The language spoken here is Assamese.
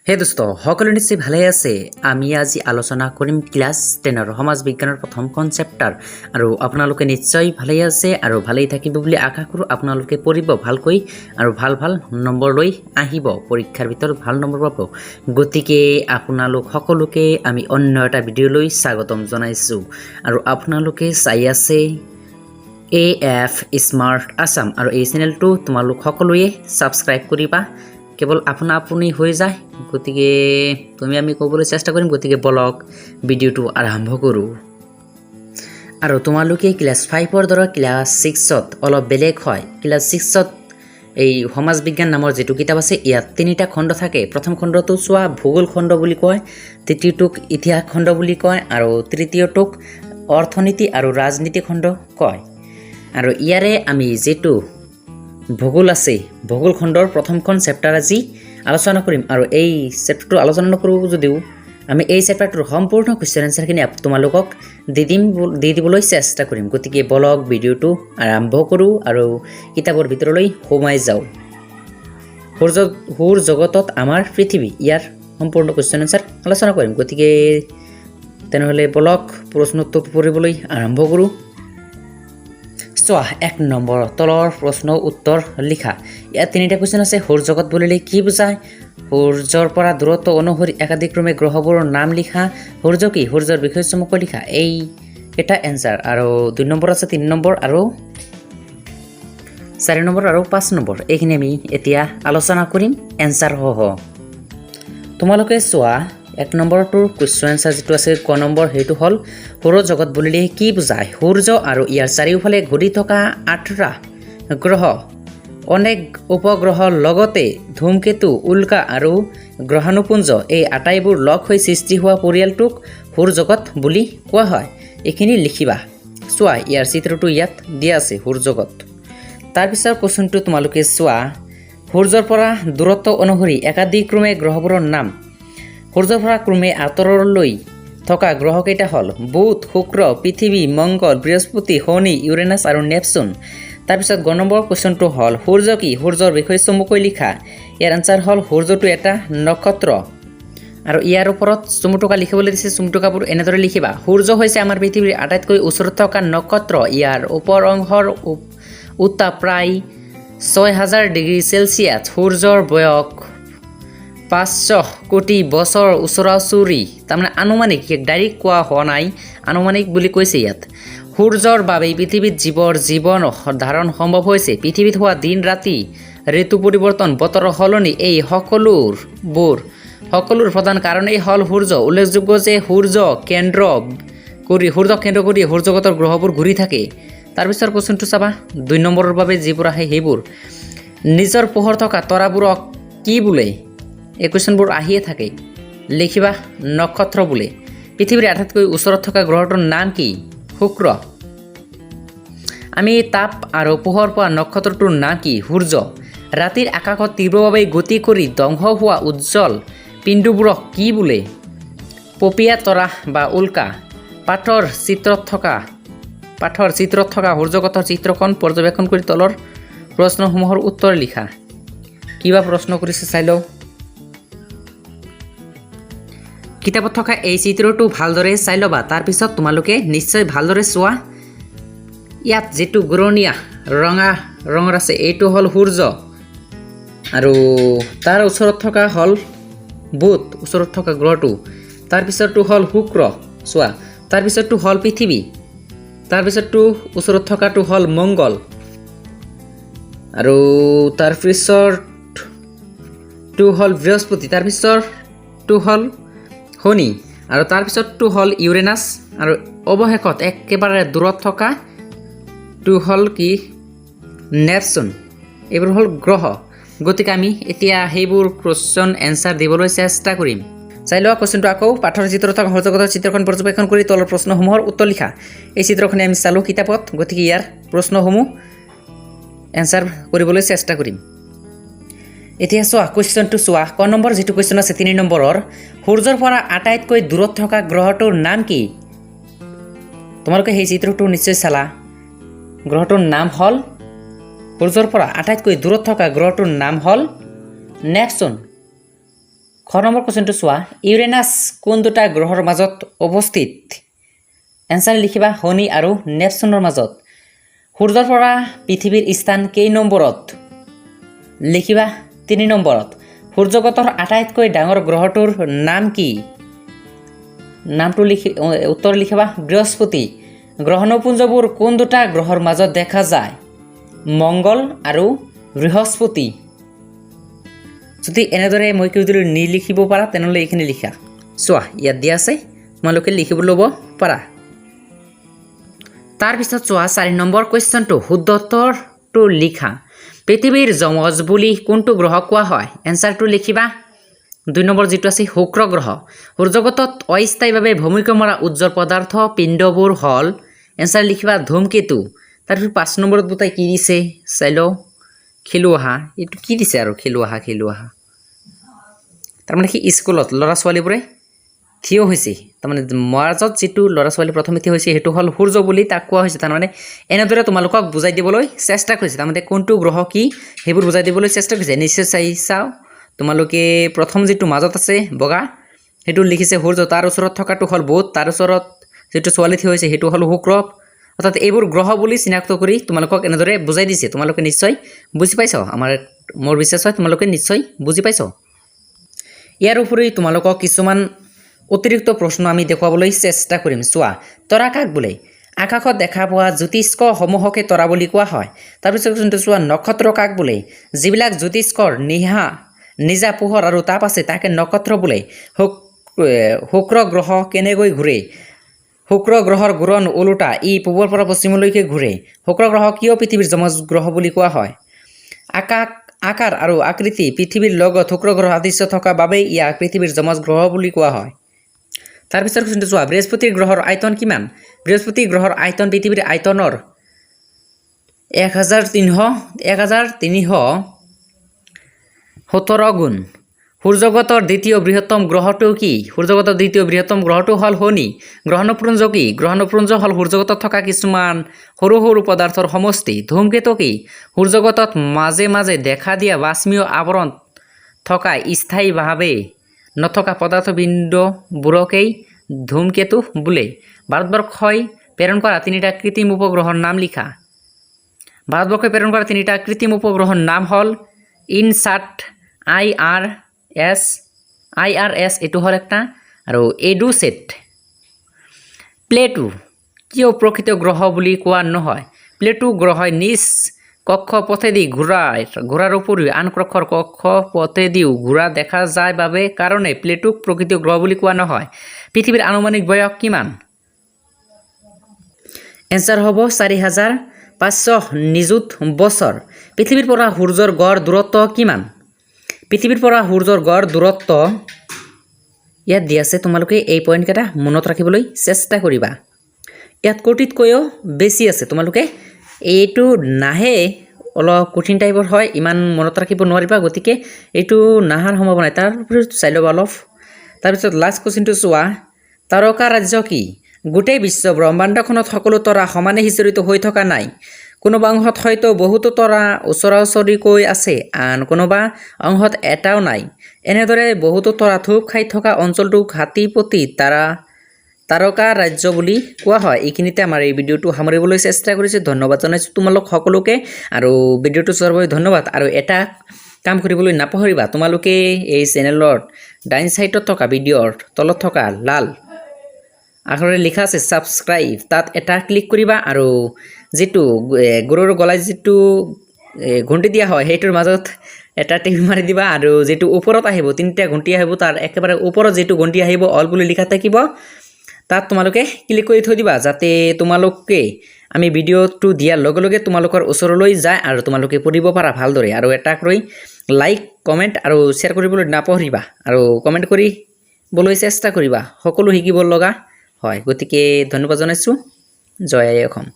হে দোস্ত সকলো নিশ্চয় ভালে আছে। আমি আজি আলোচনা কৰিম ক্লাস 10 সমাজ বিজ্ঞানৰ প্ৰথম কনচেপ্টাৰ আৰু আপোনালোকে নিশ্চয় ভালে আছে আৰু ভালেই থাকিব বুলি আশা কৰো। আপোনালোকে পঢ়িব ভালকৈ আৰু ভাল নম্বৰ লৈ আহিব, পৰীক্ষাৰ ভিতৰত ভাল নম্বৰ পাব। গতিকে আপোনালোক সকলোকে আমি অন্য এটা ভিডিঅ' লৈ স্বাগতম জনাইছো আৰু আপোনালোকে চাই আছে AF স্মাৰ্ট আসাম আৰু এই চেনেলটো তোমালোক সকলোৱে সাবস্ক্ৰাইব কৰিবা। কেৱল আপুনি হৈ যায়, গতিকে আমি ক'বলৈ চেষ্টা কৰিম। গতিকে ব্লগ ভিডিঅ'টো আৰম্ভ কৰোঁ। আৰু তোমালোকে ক্লাস 5ৰ দৰে ক্লাস 6ত অলপ বেলেগ হয়। ক্লাস 6ত এই সমাজ বিজ্ঞান নামৰ যেটো কিতাপ আছে, ইয়াত তিনিটা খণ্ড থাকে। প্ৰথম খণ্ডটো চোৱা ভূগোল খণ্ড বুলি কয়, দ্বিতীয়টোক ইতিহাস খণ্ড বুলি কয় আৰু তৃতীয়টোক অৰ্থনীতি আৰু ৰাজনীতি খণ্ড কয়। আৰু ইয়াৰে আমি যেটো ভূগোল আছে, ভূগোল খণ্ডৰ প্ৰথমখন চেপ্টাৰ আজি আলোচনা কৰিম। আৰু এই চেপ্টাৰটো আলোচনা নকৰোঁ যদিও আমি এই চেপ্টাৰটোৰ সম্পূৰ্ণ কুৱেশ্যন এনচাৰখিনি তোমালোকক দি দিবলৈ চেষ্টা কৰিম। গতিকে ব্লগ ভিডিঅ'টো আৰম্ভ কৰোঁ আৰু কিতাপৰ ভিতৰলৈ সোমাই যাওঁ। সৌৰ জগতত আমাৰ পৃথিৱী, ইয়াৰ সম্পূৰ্ণ কুৱেশ্যন এনচাৰ আলোচনা কৰিম। গতিকে তেনেহ'লে ব্লগ প্ৰশ্নোত্তৰ পঢ়িবলৈ আৰম্ভ কৰোঁ। চোৱা 1 নম্বৰ তলৰ প্ৰশ্ন উত্তৰ লিখা। ইয়াত তিনিটা কুৱেশ্যন আছে। সৌৰ জগত বুলিলে কি বুজায়? সূৰ্যৰ পৰা দূৰত্ব অনুসৰি একাধিক্ৰমে গ্ৰহবোৰৰ নাম লিখা। সূৰ্য কি? সূৰ্যৰ বিষয়ে চমুকৈ লিখা। এই এটা এনচাৰ। আৰু 2 নম্বৰ আছে, 3 নম্বৰ আৰু 4 নম্বৰ আৰু 5 নম্বৰ। এইখিনি আমি এতিয়া আলোচনা কৰিম এনচাৰ সহ। তোমালোকে চোৱা 1 নম্বৰটোৰ কুৱেশ্যন এনচাৰ যেটো আছে ক নম্বৰ, সেইটো হ'ল সৌৰ জগত বুলিলে কি বুজায়? সূৰ্য আৰু ইয়াৰ চাৰিওফালে ঘূৰি থকা 8টা গ্ৰহ, অনেক উপগ্ৰহৰ লগতে ধূমকেতু, উল্কা আৰু গ্ৰহাণুপুঞ্জ, এই আটাইবোৰ লগ হৈ সৃষ্টি হোৱা পৰিয়ালটোক সৌৰ জগত বুলি কোৱা হয়। এইখিনি লিখিবা। চোৱা ইয়াৰ চিত্ৰটো ইয়াত দিয়া আছে, সৌৰ জগত। তাৰপিছত কুৱেশ্যনটো তোমালোকে চোৱা, সূৰ্যৰ পৰা দূৰত্ব অনুসৰি একাধিক্ৰমে গ্ৰহবোৰৰ নাম। সূৰ্যৰ পৰা ক্ৰমে আঁতৰলৈ থকা গ্ৰহকেইটা হ'ল বুধ, শুক্ৰ, পৃথিৱী, মংগল, বৃহস্পতি, শনি, ইউৰেনাছ আৰু নেপচুন। তাৰপিছত 2 নম্বৰ কুৱেশ্যনটো হ'ল সূৰ্য কি? সূৰ্যৰ বিষয়ে চমুকৈ লিখা। ইয়াৰ এনচাৰ হ'ল সূৰ্যটো এটা নক্ষত্ৰ। আৰু ইয়াৰ ওপৰত চমুটুকা লিখিবলৈ দিছে। চমুটুকাবোৰ এনেদৰে লিখিবা। সূৰ্য হৈছে আমাৰ পৃথিৱীৰ আটাইতকৈ ওচৰত থকা নক্ষত্ৰ। ইয়াৰ ওপৰ অংশৰ উত্তাপ প্ৰায় 6000 ডিগ্ৰী চেলচিয়াছ। সূৰ্যৰ বয়স 500 কোটি বছৰ ওচৰা-ওচৰি। তাৰমানে আনুমানিক, ডাইৰেক্ট কোৱা হোৱা নাই, আনুমানিক বুলি কৈছে ইয়াত। সূৰ্যৰ বাবেই পৃথিৱীত জীৱৰ জীৱন ধাৰণ সম্ভৱ হৈছে। পৃথিৱীত হোৱা দিন ৰাতি, ঋতু পৰিৱৰ্তন, বতৰৰ সলনি, এই সকলোৰ প্ৰধান কাৰণেই হ'ল সূৰ্য। উল্লেখযোগ্য যে সূৰ্য কেন্দ্ৰ কৰি সৌৰজগতৰ গ্ৰহবোৰ ঘূৰি থাকে। তাৰপিছত কুৱেশ্যনটো চাবা 2 নম্বৰৰ বাবে যিবোৰ আহে সেইবোৰ। নিজৰ পোহৰ থকা তৰাবোৰক কি বোলে? এই কুৱেশ্যনবোৰ আহিয়ে থাকে। লিখিবা নক্ষত্ৰ বোলে। পৃথিৱীৰ আটাইতকৈ ওচৰত থকা গ্ৰহটোৰ নাম কি? শুক্ৰ। আমি তাপ আৰু পোহৰ পোৱা নক্ষত্ৰটোৰ নাম কি? সূৰ্য। ৰাতিৰ আকাশত তীব্ৰভাৱে গতি কৰি ধ্বংস হোৱা উজ্জ্বল পিণ্ডবোৰক কি বোলে? পপীয়া তৰা বা উল্কা। পাঠৰ চিত্ৰত থকা সৌৰজগতৰ চিত্ৰখন পৰ্যবেক্ষণ কৰি তলৰ প্ৰশ্নসমূহৰ উত্তৰ লিখা। কিবা প্ৰশ্ন কৰিছে চাই লওঁ। কিতাপত থকা এই চিত্ৰটো ভালদৰে চাই ল'বা। তাৰপিছত তোমালোকে নিশ্চয় ভালদৰে চোৱা। ইয়াত যেটো ঘূৰণীয়া ৰঙা ৰঙৰ আছে, এইটো হ'ল সূৰ্য আৰু তাৰ ওচৰত থকা হ'ল বুধ, ওচৰত থকা গ্ৰহটো। তাৰপিছতটো হ'ল শুক্ৰ, চোৱা। তাৰপিছতটো হ'ল পৃথিৱী। তাৰপিছতটো ওচৰত থকাটো হ'ল মংগল আৰু তাৰপিছতটো হ'ল বৃহস্পতি। তাৰপিছতটো হ'ল শনি আৰু তাৰপিছতটো হ'ল ইউৰেনাছ আৰু অৱশেষত একেবাৰে দূৰত থকা টো হ'ল কি? নেপচুন। এইবোৰ হ'ল গ্ৰহ। গতিকে আমি এতিয়া সেইবোৰ কুৱেশ্যন এনচাৰ দিবলৈ চেষ্টা কৰিম। চাই লোৱা কুৱেশ্যনটো আকৌ। পাঠৰ চিত্ৰত থকা সৌৰজগতৰ চিত্ৰখন পৰ্যবেক্ষণ কৰি তলৰ প্ৰশ্নসমূহৰ উত্তৰ লিখা। এই চিত্ৰখনে আমি চালোঁ কিতাপত, গতিকে ইয়াৰ প্ৰশ্নসমূহ এনচাৰ কৰিবলৈ চেষ্টা কৰিম। এতিয়া চোৱা কুৱেশ্যনটো চোৱা। ক নম্বৰ যেটো কুৱেশ্যন আছে 3 নম্বৰৰ, সূৰ্যৰ পৰা আটাইতকৈ দূৰত থকা গ্ৰহটোৰ নাম কি? তোমালোকে সেই চিত্ৰটো নিশ্চয় চালা। গ্ৰহটোৰ নাম হ'ল, সূৰ্যৰ পৰা আটাইতকৈ দূৰত থকা গ্ৰহটোৰ নাম হ'ল নেপচুন। খ নম্বৰ কোৱেশ্চনটো চোৱা ইউৰেনাছ কোন দুটা গ্ৰহৰ মাজত অৱস্থিত এনসাৰ লিখিবা শনি আৰু নেপচুনৰ মাজত সূৰ্যৰ পৰা পৃথিৱীৰ স্থান কেই নম্বৰত লিখিবা 3 নম্বৰত সূৰ্যগতৰ আটাইতকৈ ডাঙৰ গ্ৰহটোৰ নাম কি নামটো লিখি উত্তৰ লিখিবা বৃহস্পতি গ্ৰহণপুঞ্জবোৰ কোন দুটা গ্ৰহৰ মাজত দেখা যায় মংগল আৰু বৃহস্পতি যদি এনেদৰে মই কি যদি নিলিখিব পাৰা তেনেহ'লে এইখিনি লিখা চোৱা ইয়াত দিয়া আছে তোমালোকে লিখিব ল'ব পাৰা তাৰ পিছত চোৱা 4 নম্বৰ কোৱেশ্চনটো শুদ্ধ উত্তৰটো লিখা পৃথিৱীৰ যমজ বুলি কোনটো গ্ৰহ কোৱা হয় এনসাৰটো লিখিবা 2 নম্বৰ যেটো আছে শুক্ৰ গ্ৰহ সূৰ্যগতত অস্থায়ীভাৱে ভূমিকা মৰা উজ্জ্বল পদাৰ্থ পিণ্ডবোৰ হল এনসাৰ লিখিবা ধূমকেতু তাৰপিছত 5 নম্বৰত বুটাই কি দিছে চাইলো খেলুৱা এটো কি দিছে আৰু খেলুৱা তাৰমানে কি স্কুলত লৰা ছোৱালীবোৰে থিয় হৈছে তাৰমানে মাজত যেটো লৰা ছোৱালী প্ৰথমে থিয় হৈছে হেতু হল সূৰ্য বুলি তাক কোৱা হৈছে তাৰমানে এনেদৰে তোমালোকক বুজাই দিবলৈ চেষ্টা কৰিছে তাৰমানে কোনটো গ্ৰহ কি হেবোৰ বুজাই দিবলৈ চেষ্টা কৰিছে নিশ্চয় চাও তোমালোকে প্ৰথম যেটো মাজত আছে বগা হেতু লিখিছে সূৰ্য তাৰ ওচৰত থকাটো হল বুধ তাৰ ওচৰত যেটো ছোৱালী থিয় হৈছে হেতু হল শুক্ৰ অৰ্থাৎ এইবোৰ গ্ৰহ বুলি চিনাক্ত কৰি তোমালোকক এনেদৰে বুজাই দিছে তোমালোকে নিশ্চয় বুজি পাইছো মোৰ বিশ্বাস হয় তোমালোকে নিশ্চয় বুজি পাইছো ইয়াৰ উপৰি তোমালোকক কিছুমান অতিৰিক্ত প্ৰশ্ন আমি দেখুৱাবলৈ চেষ্টা কৰিম চোৱা তৰা কাক বোলে আকাশত দেখা পোৱা জ্যোতিষ্ক সমূহকে তৰা বুলি কোৱা হয় তাৰ পিছত কিন্তু চোৱা নক্ষত্ৰ কাক বোলে যিবিলাক জ্যোতিষ্কৰ নিজা পোহৰ আৰু তাপ আছে তাকে নক্ষত্ৰ বোলে শুক্ৰ গ্ৰহ কেনেকৈ ঘূৰে শুক্ৰ গ্ৰহৰ ঘূৰণ ওলোটা ই পূবৰ পৰা পশ্চিমলৈকে ঘূৰে শুক্ৰ গ্ৰহ কিয় পৃথিৱীৰ যমজ গ্ৰহ বুলি কোৱা হয় আকাৰ আৰু আকৃতি পৃথিৱীৰ লগত শুক্ৰ গ্ৰহ আদিশ্য থকা বাবে ইয়াক পৃথিৱীৰ যমজ গ্ৰহ বুলি কোৱা হয় তাৰ পিছত কিন্তু চোৱা বৃহস্পতি গ্ৰহৰ আয়তন কিমান বৃহস্পতি গ্ৰহৰ আয়তন পৃথিৱীৰ আয়তনৰ 1317 গুণ সূৰ্যগতৰ দ্বিতীয় বৃহত্তম গ্ৰহটো কি সূৰ্যগতৰ দ্বিতীয় বৃহত্তম গ্ৰহটো হল শনি গ্ৰহণপুঞ্জ কি গ্ৰহণপুঞ্জ হল সূৰ্যগতত থকা কিছুমান সৰু সৰু পদাৰ্থৰ সমষ্টি ধূমকেতু কি সূৰ্যগতত মাজে মাজে দেখা দিয়া বাষ্পীয় আৱৰণ থকা স্থায়ীভাৱে নথকা পদাৰ্থবিন্দুবোৰকেই ধূমকেতু বোলে ভাৰতবৰ্ষই প্ৰেৰণ কৰা 3টা কৃত্ৰিম উপগ্ৰহৰ নাম লিখা ভাৰতবৰ্ষই প্ৰেৰণ কৰা 3টা কৃত্ৰিম উপগ্ৰহৰ নাম হল ইনসাট IRS এটো হল একটা আৰু এডুসেট প্লেটো কিয় প্ৰকৃত গ্ৰহ বুলি কোৱা নহয় প্লেটো গ্ৰহই নিজ কক্ষপথেদি ঘূৰাৰ উপৰিও আন গ্ৰহৰ কক্ষপথেদিও ঘূৰা দেখা যায় বাবে কাৰণে প্লেটোক প্ৰকৃত গ্ৰহ বুলি কোৱা নহয় পৃথিৱীৰ আনুমানিক বয়স কিমান এনসাৰ হ'ব 4500 নিযুত বছৰ পৃথিৱীৰ পৰা সূৰ্যৰ গড় দূৰত্ব কিমান পৃথিৱীৰ পৰা সূৰ্যৰ গড় দূৰত্ব ইয়াত দিয়া আছে তোমালোকে এই পইণ্ট কেটা মনত ৰাখিবলৈ চেষ্টা কৰিবা ইয়াত কোটিতকৈও বেছি আছে তোমালোকে এইটো নাহে অলপ কঠিন টাইপৰ হয় ইমান মনত ৰাখিব নোৱাৰিবা গতিকে এইটো নাহাৰ সম্ভাৱনা তাৰ চাই ল'বা অলপ তাৰপিছত লাষ্ট কোৱেশ্চনটো চোৱা তাৰকা ৰাজ্য কি গোটেই বিশ্ব ব্ৰহ্মাণ্ডখনত সকলো তৰা সমানে সিঁচৰিত হৈ থকা নাই কোনোবা অংশত হয়তো বহুতো তৰা ওচৰাওচৰিকৈ আছে আন কোনোবা অংশত এটাও নাই এনেদৰে বহুতো তৰা থুপ খাই থকা অঞ্চলটোক হাতীপতি তাৰকা ৰাজ্য বুলি কোৱা হয় এইখিনিতে আমাৰ এই ভিডিঅ'টো সামৰিবলৈ চেষ্টা কৰিছোঁ ধন্যবাদ জনাইছোঁ তোমালোক সকলোকে আৰু ভিডিঅ'টো চোৱাৰ বাবে ধন্যবাদ আৰু এটা কাম কৰিবলৈ নাপাহৰিবা তোমালোকে এই চেনেলৰ ডাইন সাইডত থকা ভিডিঅ'ৰ তলত থকা লাল আখৰে লিখা আছে সাবস্ক্ৰাইব তাত এটা ক্লিক কৰিবা আৰু যেটো গৰুৰ গলাই যেটো ঘণ্টি দিয়া হয় হেইটোৰ মাজত এটা টিপি মাৰি দিবা আৰু যেটো ওপৰত আহিব তিনটা ঘণ্টি আহিব তাৰ একেবাৰে ওপৰত যেটো ঘণ্টি আহিব অল বুলি লিখা থাকিব তাত তোমালোকে ক্লিক কৰি থৈ দিবা যাতে তোমালোকে আমি ভিডিঅ'টো দিয়াৰ লগে লগে তোমালোকৰ ওচৰলৈ যায় আৰু তোমালোকে পঢ়িব পাৰা ভালদৰে আৰু এটা কৰি লাইক কমেন্ট আৰু শেয়াৰ কৰিবলৈ নাপাহৰিবা আৰু কমেন্ট কৰিবলৈ চেষ্টা কৰিবা সকলো শিকিব লগা হয় গতিকে ধন্যবাদ জনাইছোঁ জয় আই অসম